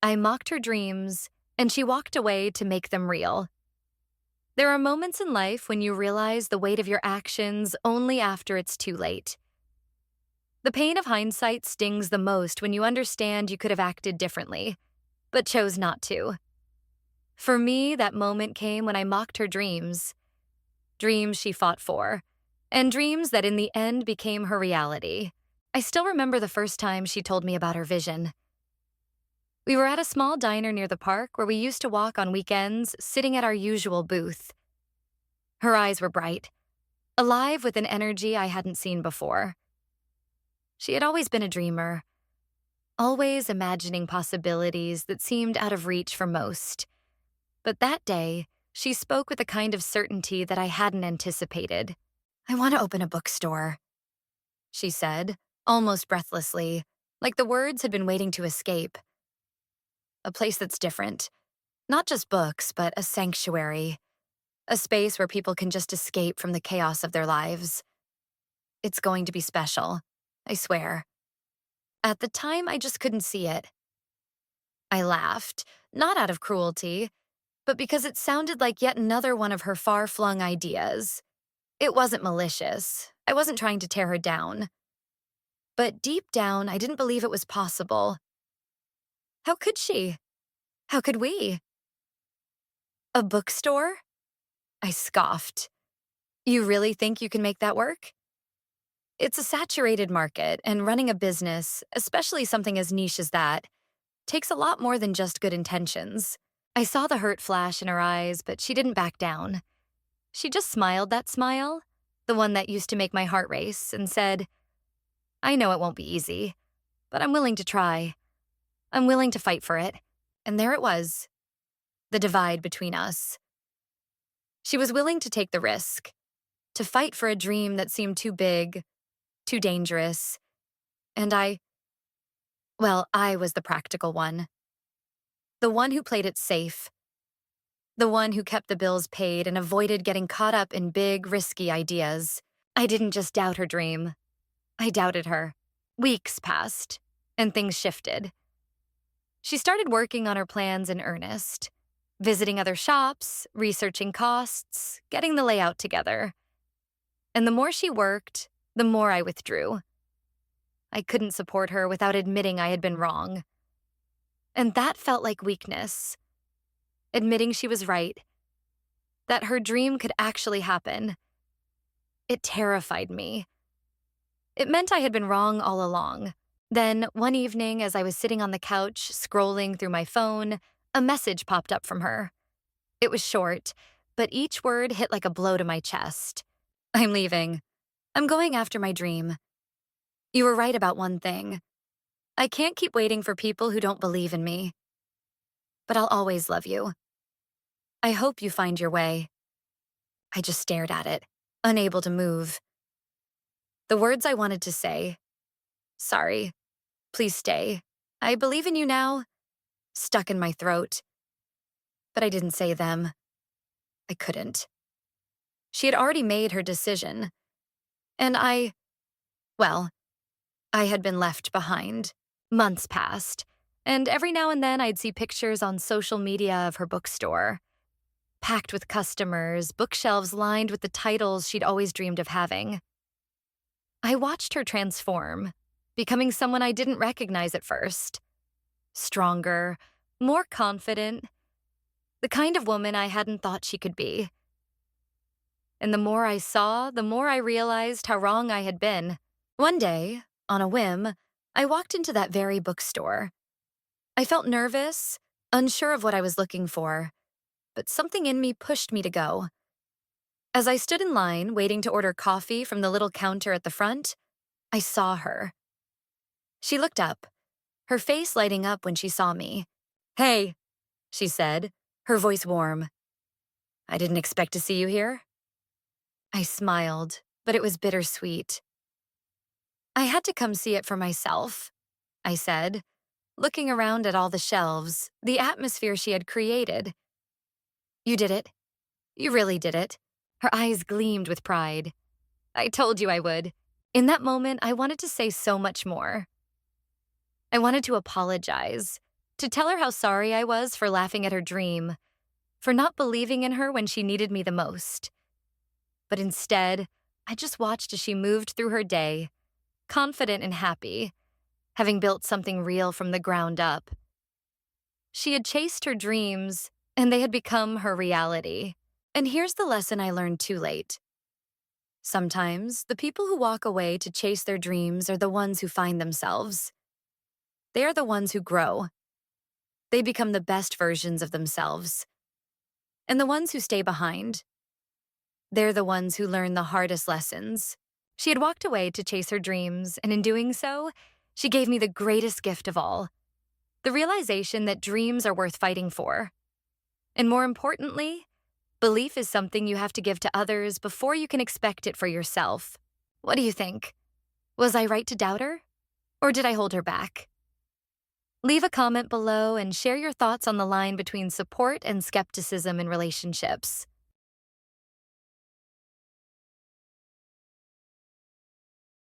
I mocked her dreams, and she walked away to make them real. There are moments in life when you realize the weight of your actions only after it's too late. The pain of hindsight stings the most when you understand you could have acted differently, but chose not to. For me, that moment came when I mocked her dreams, dreams she fought for, and dreams that in the end became her reality. I still remember the first time she told me about her vision. We were at a small diner near the park where we used to walk on weekends, sitting at our usual booth. Her eyes were bright, alive with an energy I hadn't seen before. She had always been a dreamer, always imagining possibilities that seemed out of reach for most. But that day, she spoke with a kind of certainty that I hadn't anticipated. "I want to open a bookstore," she said, almost breathlessly, like the words had been waiting to escape. "A place that's different. Not just books, but a sanctuary. A space where people can just escape from the chaos of their lives. It's going to be special, I swear." At the time, I just couldn't see it. I laughed, not out of cruelty, but because it sounded like yet another one of her far-flung ideas. It wasn't malicious. I wasn't trying to tear her down. But deep down, I didn't believe it was possible. How could she? How could we? A bookstore? I scoffed. You really think you can make that work? It's a saturated market, and running a business, especially something as niche as that, takes a lot more than just good intentions. I saw the hurt flash in her eyes, but she didn't back down. She just smiled that smile, the one that used to make my heart race, and said, "I know it won't be easy, but I'm willing to try. I'm willing to fight for it." And there it was, the divide between us. She was willing to take the risk, to fight for a dream that seemed too big, too dangerous, and I was the practical one. The one who played it safe. The one who kept the bills paid and avoided getting caught up in big, risky ideas. I didn't just doubt her dream. I doubted her. Weeks passed, and things shifted. She started working on her plans in earnest, visiting other shops, researching costs, getting the layout together. And the more she worked, the more I withdrew. I couldn't support her without admitting I had been wrong. And that felt like weakness. Admitting she was right, that her dream could actually happen. It terrified me. It meant I had been wrong all along. Then, one evening, as I was sitting on the couch, scrolling through my phone, a message popped up from her. It was short, but each word hit like a blow to my chest. "I'm leaving. I'm going after my dream. You were right about one thing. I can't keep waiting for people who don't believe in me. But I'll always love you. I hope you find your way." I just stared at it, unable to move. The words I wanted to say, "Sorry, please stay, I believe in you now," stuck in my throat. But I didn't say them. I couldn't. She had already made her decision. And well, I had been left behind. Months passed, and every now and then I'd see pictures on social media of her bookstore. Packed with customers, bookshelves lined with the titles she'd always dreamed of having. I watched her transform, becoming someone I didn't recognize at first. Stronger, more confident, the kind of woman I hadn't thought she could be. And the more I saw, the more I realized how wrong I had been. One day, on a whim, I walked into that very bookstore. I felt nervous, unsure of what I was looking for, but something in me pushed me to go. As I stood in line, waiting to order coffee from the little counter at the front, I saw her. She looked up, her face lighting up when she saw me. "Hey," she said, her voice warm. "I didn't expect to see you here." I smiled, but it was bittersweet. "I had to come see it for myself," I said, looking around at all the shelves, the atmosphere she had created. "You did it. You really did it." Her eyes gleamed with pride. "I told you I would." In that moment, I wanted to say so much more. I wanted to apologize, to tell her how sorry I was for laughing at her dream, for not believing in her when she needed me the most. But instead, I just watched as she moved through her day, confident and happy, having built something real from the ground up. She had chased her dreams, and they had become her reality. And here's the lesson I learned too late. Sometimes, the people who walk away to chase their dreams are the ones who find themselves. They are the ones who grow. They become the best versions of themselves. And the ones who stay behind, they're the ones who learn the hardest lessons. She had walked away to chase her dreams, and in doing so, she gave me the greatest gift of all, the realization that dreams are worth fighting for. And more importantly, belief is something you have to give to others before you can expect it for yourself. What do you think? Was I right to doubt her? Or did I hold her back? Leave a comment below and share your thoughts on the line between support and skepticism in relationships.